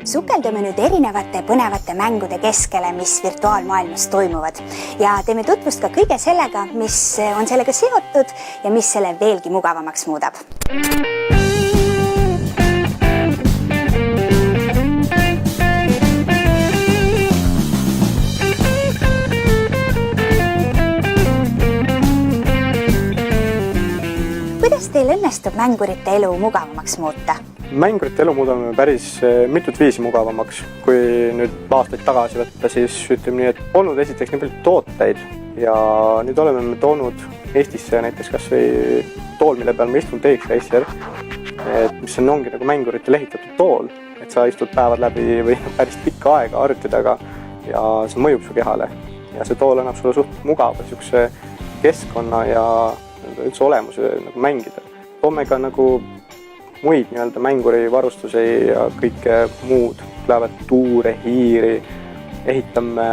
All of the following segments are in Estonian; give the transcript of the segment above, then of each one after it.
Sukeldume nüüd erinevate põnevate mängude keskele, mis virtuaalmaailmas toimuvad ja teeme tutvust ka kõige sellega, mis on sellega seotud ja mis selle veelgi mugavamaks muudab. Kuidas teil õnnestub mängurite elu mugavamaks muuta? Mängurite elu muudame päris mitut viisi mugavamaks. Kui nüüd aastaid tagasi võtta, siis ütleme nii, et polnud esiteks nii palju tooteid ja nüüd oleme me toonud Eestisse näiteks kas või tool, mille peal ma istun, TX Racer, mis ongi nagu mängurite lehitatud tool, et sa istud päevad läbi või päris pikka aega arvuti taga ja see mõjub su kehale. Ja see tool annab sulle suht mugava niisuguse keskkonna ja üldse olemuse nagu mängida. Toome ka nagu muid mänguri varustusi ja kõike muud, klaviatuure, hiiri, ehitame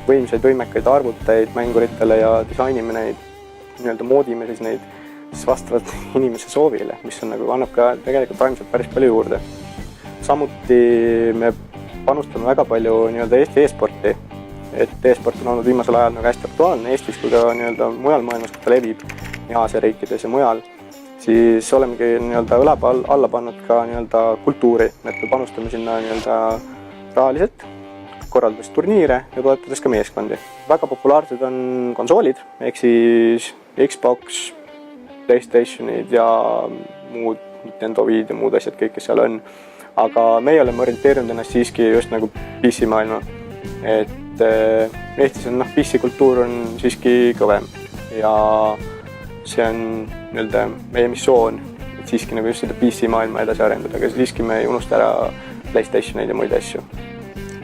võimsaid võimekaid arvuteid mänguritele ja disainime neid, moodime siis neid vastavalt inimese soovile, mis on nagu annab ka tegelikult vaimselt päris palju juurde. Samuti me panustame väga palju Eesti e-sporti, et e-sport on olnud viimasel ajal nagu hästi aktuaalne Eestis, kui ka mujal maailmas, kui ta levib ja Aasia riikides ja mujal, siis olemegi õlapa alla pannud ka kultuuri, et me panustame sinna rahaliselt, korraldades turniire ja toetades ka meeskondi. Väga populaarsed on konsoolid, ehk siis Xbox, PlayStationid ja muud Nintendo Wii'd ja muud asjad, kõik, kes seal on. Aga meie oleme orienteerinud ennast siiski just nagu PC-maailma. Et Eestis on PC-kultuur on siiski kõvem ja see on meie missioon, et siiski nagu just seda PC-maailma edasi arendada, aga siiski me ei unusta ära PlayStationeid ja muid asju.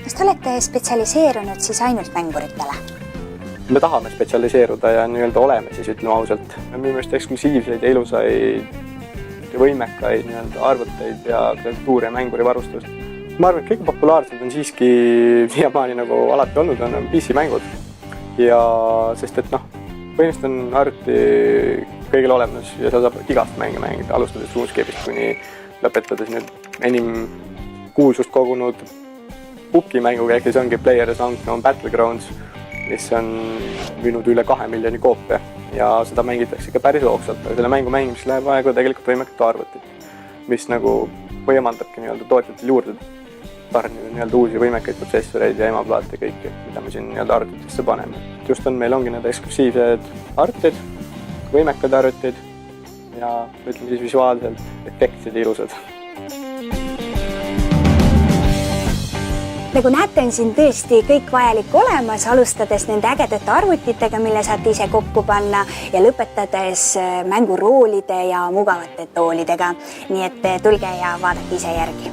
Kas te olete spetsialiseerunud siis ainult mänguritele? Me tahame spetsialiseeruda ja oleme siis, ütleme ausalt. Me müüme just eksklusiivseid ja ilusaid ja võimekaid arvuteid ja klaviatuuri ja mänguri varustust. Ma arvan, et kõige populaarsed on siiski siiamaani nagu alati olnud on PC-mängud. Ja sest et põhimõtteliselt on arvuti kõigil olemas ja sa saab igast mänge mängida, alustades RuneScape'ist kuni lõpetades nüüd enim kuulsust kogunud PUBG-mänguga, ehk siis ongi PlayerUnknown's Battlegrounds, mis on müünud üle 2 miljoni koopia ja seda mängitakse ka päris hoogsalt, aga selle mängu mängimiseks läheb aega tegelikult võimekad arvutit, mis nagu võimaldabki tootjatel juurde tarnida uusi võimekaid protsessoreid ja emaplaate kõiki, mida me siin arvutitesse paneme. Just meil ongi need eksklusiivsed arvutid, võimekad arvutid ja ütleme siis visuaalselt efektid ilusad. Nagu näete, on siin tõesti kõik vajalik olemas, alustades nende ägedate arvutitega, mille saate ise kokku panna ja lõpetades mänguroolide ja mugavate toolidega. Nii et tulge ja vaadake ise järgi.